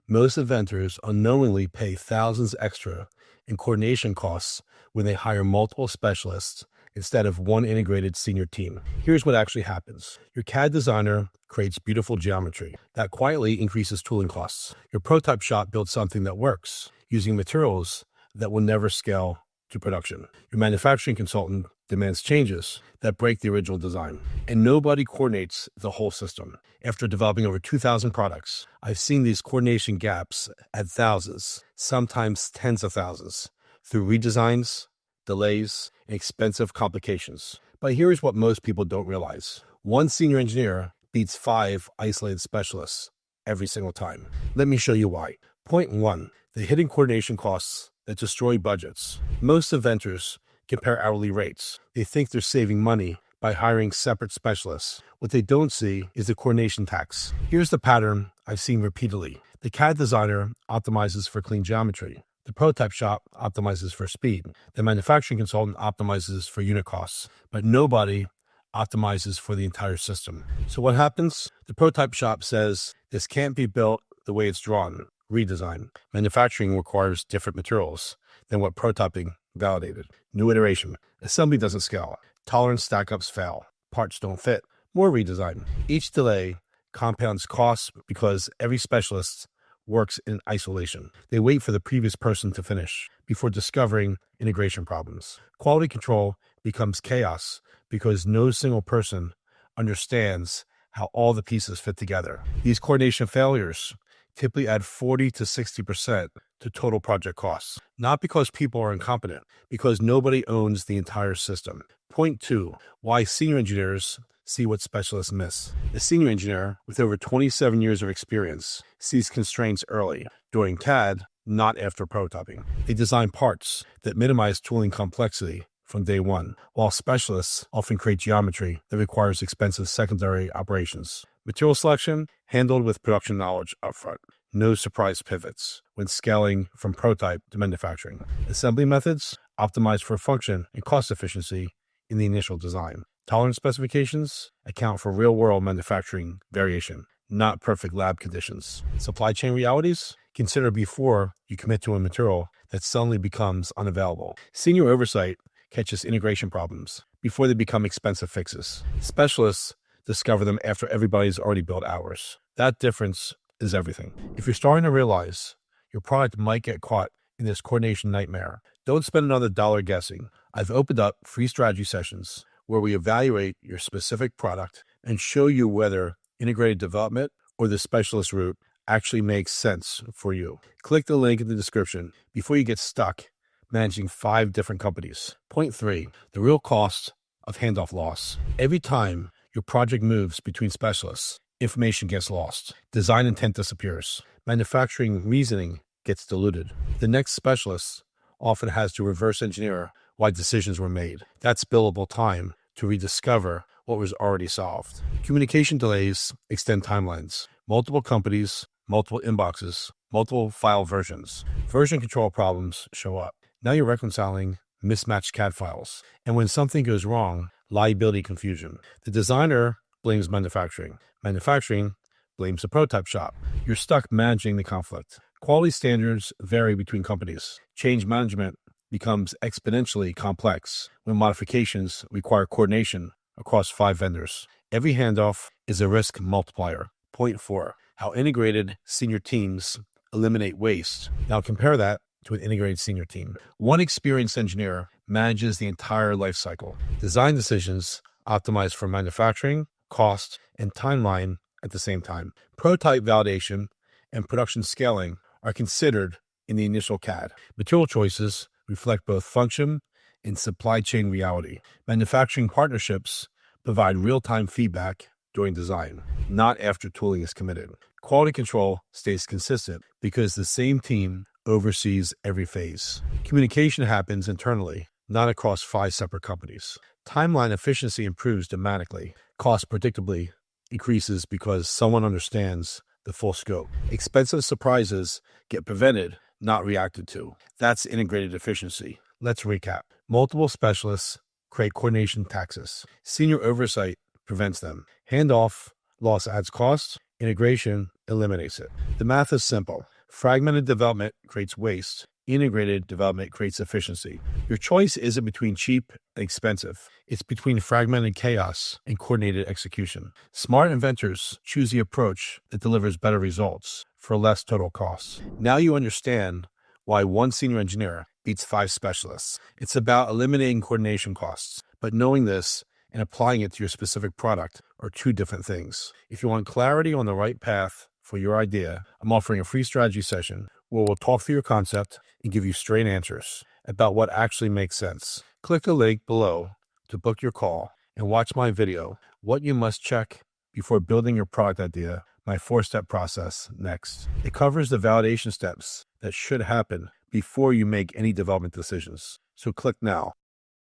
Most inventors unknowingly pay thousands extra in coordination costs when they hire multiple specialists instead of one integrated senior team. Here's what actually happens. Your CAD designer creates beautiful geometry. That quietly increases tooling costs. Your prototype shop builds something that works, using materials that will never scale to production. Your manufacturing consultant demands changes that break the original design, and nobody coordinates the whole system. After developing over 2,000 products, I've seen these coordination gaps at thousands, sometimes tens of thousands, through redesigns, delays, and expensive complications. But here's what most people don't realize. One senior engineer beats 5 isolated specialists every single time. Let me show you why. Point 1, the hidden coordination costs that destroy budgets. Most inventors compare hourly rates. They think they're saving money by hiring separate specialists. What they don't see is the coordination tax. Here's the pattern I've seen repeatedly. The CAD designer optimizes for clean geometry. The prototype shop optimizes for speed. The manufacturing consultant optimizes for unit costs, but nobody optimizes for the entire system. So what happens? The prototype shop says, this can't be built the way it's drawn. Redesign. Manufacturing requires different materials than what prototyping validated. New iteration. Assembly doesn't scale. Tolerance stack-ups fail. Parts don't fit. More redesign. Each delay compounds costs because every specialist works in isolation. They wait for the previous person to finish before discovering integration problems. Quality control becomes chaos because no single person understands how all the pieces fit together. These coordination failures typically add 40 to 60% to total project costs, not because people are incompetent, because nobody owns the entire system. Point 2, why senior engineers see what specialists miss. The senior engineer, with over 27 years of experience, sees constraints early, during CAD, not after prototyping. They design parts that minimize tooling complexity from day one, while specialists often create geometry that requires expensive secondary operations. Material selection, handled with production knowledge upfront. No surprise pivots when scaling from prototype to manufacturing. Assembly methods, optimized for function and cost efficiency in the initial design. Tolerance specifications account for real-world manufacturing variation, not perfect lab conditions. Supply chain realities, consider before you commit to a material that suddenly becomes unavailable. Senior oversight catches integration problems before they become expensive fixes. Specialists discover them after everybody's already built ours. That difference is everything. If you're starting to realize your product might get caught in this coordination nightmare, don't spend another dollar guessing. I've opened up free strategy sessions where we evaluate your specific product and show you whether integrated development or the specialist route actually makes sense for you. Click the link in the description before you get stuck managing 5 different companies. Point 3, the real cost of handoff loss. Every time your project moves between specialists, information gets lost. Design intent disappears. Manufacturing reasoning gets diluted. The next specialist often has to reverse engineer why decisions were made. That's billable time to rediscover what was already solved. Communication delays extend timelines. Multiple companies, multiple inboxes, multiple file versions. Version control problems show up. Now you're reconciling mismatched CAD files. And when something goes wrong, liability confusion. The designer blames manufacturing. Manufacturing blames the prototype shop. You're stuck managing the conflict. Quality standards vary between companies. Change management becomes exponentially complex when modifications require coordination across 5 vendors. Every handoff is a risk multiplier. Point 4, how integrated senior teams eliminate waste. Now compare that to an integrated senior team. One experienced engineer manages the entire life cycle. Design decisions optimize for manufacturing, cost, and timeline at the same time. Prototype validation and production scaling are considered in the initial CAD. Material choices reflect both function and supply chain reality. Manufacturing partnerships provide real-time feedback during design, not after tooling is committed. Quality control stays consistent because the same team oversees every phase. Communication happens internally, not across 5 separate companies. Timeline efficiency improves dramatically. Cost predictably increases because someone understands the full scope. Expensive surprises get prevented, not reacted to. That's integrated efficiency. Let's recap. Multiple specialists create coordination taxes. Senior oversight prevents them. Handoff loss adds cost. Integration eliminates it. The math is simple. Fragmented development creates waste. Integrated development creates efficiency. Your choice isn't between cheap and expensive. It's between fragmented chaos and coordinated execution. Smart inventors choose the approach that delivers better results for less total costs. Now you understand why one senior engineer beats 5 specialists. It's about eliminating coordination costs, but knowing this and applying it to your specific product are 2 different things. If you want clarity on the right path for your idea, I'm offering a free strategy session where we'll talk through your concept and give you straight answers about what actually makes sense. Click the link below to book your call and watch my video, What You Must Check Before Building Your Product Idea, my 4-step process next. It covers the validation steps that should happen before you make any development decisions. So click now.